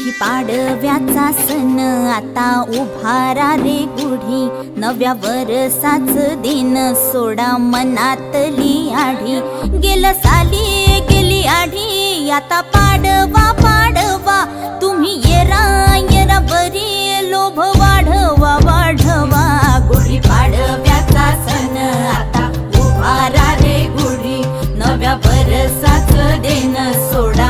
गुढी पाडव्याचा सण आता उभारा रे गुढी, नव्या वरसाच दिन सोडा मनातली आढी। गेलं साली गेली आढी, आता पाडवा पाडवा, तुम्ही येरा येरा बरी लोभ वाढवा वाढवा। गुढी पाडव्याचा सण आता उभारा रे गुढी, नव्या वरसाच दिन सोडा